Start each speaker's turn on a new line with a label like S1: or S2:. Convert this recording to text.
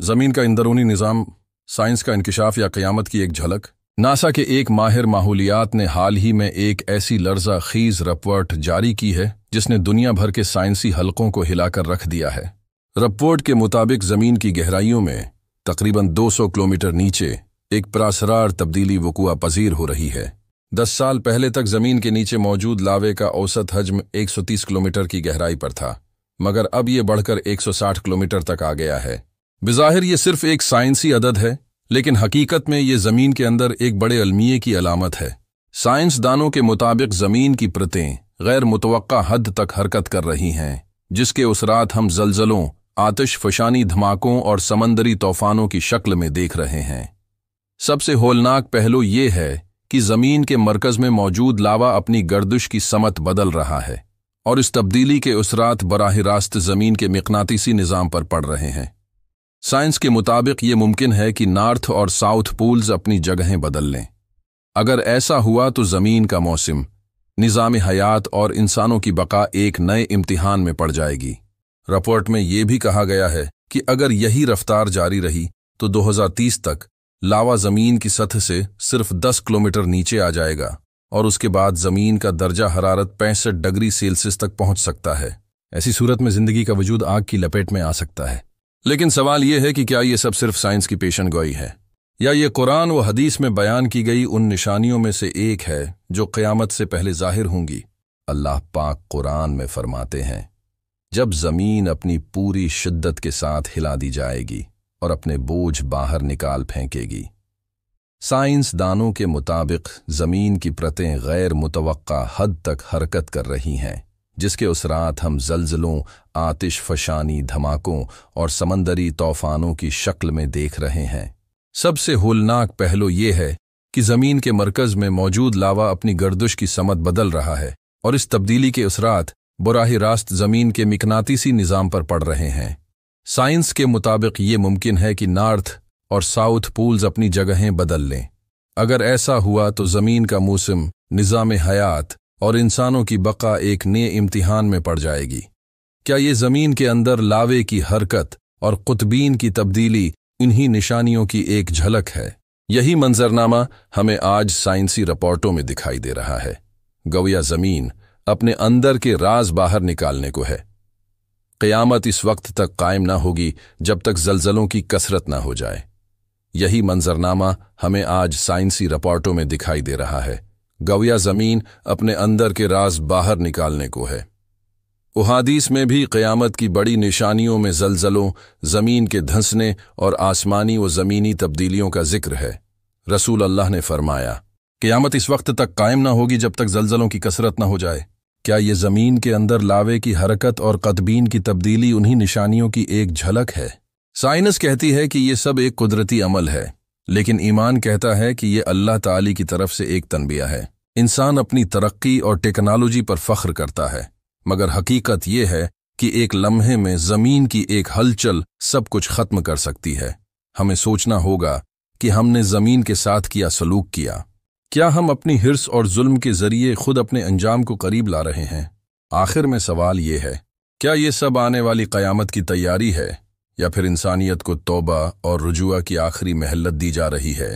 S1: ज़मीन का अंदरूनी निज़ाम, साइंस का इंकिशाफ या क़यामत की एक झलक। नासा के एक माहिर माहौलियात ने हाल ही में एक ऐसी लर्ज़ा ख़ीज़ रिपोर्ट जारी की है जिसने दुनिया भर के साइंसी हलकों को हिलाकर रख दिया है। रिपोर्ट के मुताबिक ज़मीन की गहराइयों में तकरीबन 200 किलोमीटर नीचे एक पुरअसरार तब्दीली वक़ूआ पज़ीर हो रही है। 10 साल पहले तक ज़मीन के नीचे मौजूद लावे का औसत हजम 130 किलोमीटर की गहराई पर था, मगर अब ये बढ़कर 160 किलोमीटर तक आ गया है। बिज़ाहिर ये सिर्फ एक साइंसी अदद है, लेकिन हकीकत में ये ज़मीन के अंदर एक बड़े अलमिये की अलामत है। साइंसदानों के मुताबिक ज़मीन की परतें गैर मुतवक्का हद तक हरकत कर रही हैं, जिसके उसरात हम ज़लज़लों, आतिश फ़शानी धमाकों और समंदरी तूफ़ानों की शक्ल में देख रहे हैं। सबसे होलनाक पहलू ये है कि ज़मीन के मरकज़ में मौजूद लावा अपनी गर्दिश की समत बदल रहा है और इस तब्दीली के उसरात बराह रास्त ज़मीन के मिक़नातीसी निज़ाम पर पड़ रहे हैं। साइंस के मुताबिक ये मुमकिन है कि नॉर्थ और साउथ पोल्स अपनी जगहें बदल लें। अगर ऐसा हुआ तो ज़मीन का मौसम, निज़ाम हयात और इंसानों की बका एक नए इम्तिहान में पड़ जाएगी। रिपोर्ट में यह भी कहा गया है कि अगर यही रफ्तार जारी रही तो 2030 तक लावा ज़मीन की सतह से सिर्फ 10 किलोमीटर नीचे आ जाएगा और उसके बाद ज़मीन का दर्जा हरारत 65 डिग्री सेल्सियस तक पहुंच सकता है। ऐसी सूरत में ज़िंदगी का वजूद आग की लपेट में आ सकता है। लेकिन सवाल यह है कि क्या ये सब सिर्फ साइंस की पेशनगोई है, या ये कुरान व हदीस में बयान की गई उन निशानियों में से एक है जो क़यामत से पहले ज़ाहिर होंगी। अल्लाह पाक कुरान में फरमाते हैं, जब ज़मीन अपनी पूरी शिद्दत के साथ हिला दी जाएगी और अपने बोझ बाहर निकाल फेंकेगी। साइंसदानों के मुताबिक ज़मीन की परतें गैर मुतवक्का हद तक हरकत कर रही हैं, जिसके उसरात हम ज़लज़लों, आतिश फ़शानी धमाकों और समंदरी तूफ़ानों की शक्ल में देख रहे हैं। सबसे होलनाक पहलू ये है कि ज़मीन के मरकज़ में मौजूद लावा अपनी गर्दिश की समत बदल रहा है और इस तब्दीली के उसरात बराह रास्त ज़मीन के मिक़नातीसी निज़ाम पर पड़ रहे हैं। साइंस के मुताबिक ये मुमकिन है कि नॉर्थ और साउथ पोल्स अपनी जगहें बदल लें। अगर ऐसा हुआ तो ज़मीन का मौसम, निज़ाम हयात और इंसानों की बका एक नए इम्तिहान में पड़ जाएगी। क्या ये ज़मीन के अंदर लावे की हरकत और कुतबीन की तब्दीली इन्हीं निशानियों की एक झलक है? यही मंजरनामा हमें आज साइंसी रिपोर्टों में दिखाई दे रहा है। गोया ज़मीन अपने अंदर के राज बाहर निकालने को है। क़यामत इस वक्त तक कायम ना होगी जब तक ज़लज़लों की कसरत ना हो जाए। यही मंजरनामा हमें आज साइंसी रिपोर्टों में दिखाई दे रहा है। गोया ज़मीन अपने अंदर के राज बाहर निकालने को है। उहादीस में भी क़यामत की बड़ी निशानियों में ज़लज़लों, ज़मीन के धंसने और आसमानी व ज़मीनी तब्दीलियों का जिक्र है। रसूल अल्लाह ने फरमाया, क़यामत इस वक्त तक कायम ना होगी जब तक ज़लज़लों की कसरत ना हो जाए। क्या ये ज़मीन के अंदर लावे की हरकत और कतबीन की तब्दीली उन्हीं निशानियों की एक झलक है? साइंस कहती है कि ये सब एक कुदरती अमल है, लेकिन ईमान कहता है कि ये अल्लाह ताली की तरफ से एक तनबिया है। इंसान अपनी तरक्की और टेक्नोलॉजी पर फ़ख्र करता है, मगर हकीकत ये है कि एक लम्हे में ज़मीन की एक हलचल सब कुछ ख़त्म कर सकती है। हमें सोचना होगा कि हमने ज़मीन के साथ किया सलूक किया। क्या हम अपनी हिर्स और जुल्म के ज़रिए खुद अपने अंजाम को करीब ला रहे हैं? आखिर में सवाल ये है, क्या ये सब आने वाली क़यामत की तैयारी है, या फिर इंसानियत को तौबा और रुजुआ की आखिरी महलत दी जा रही है?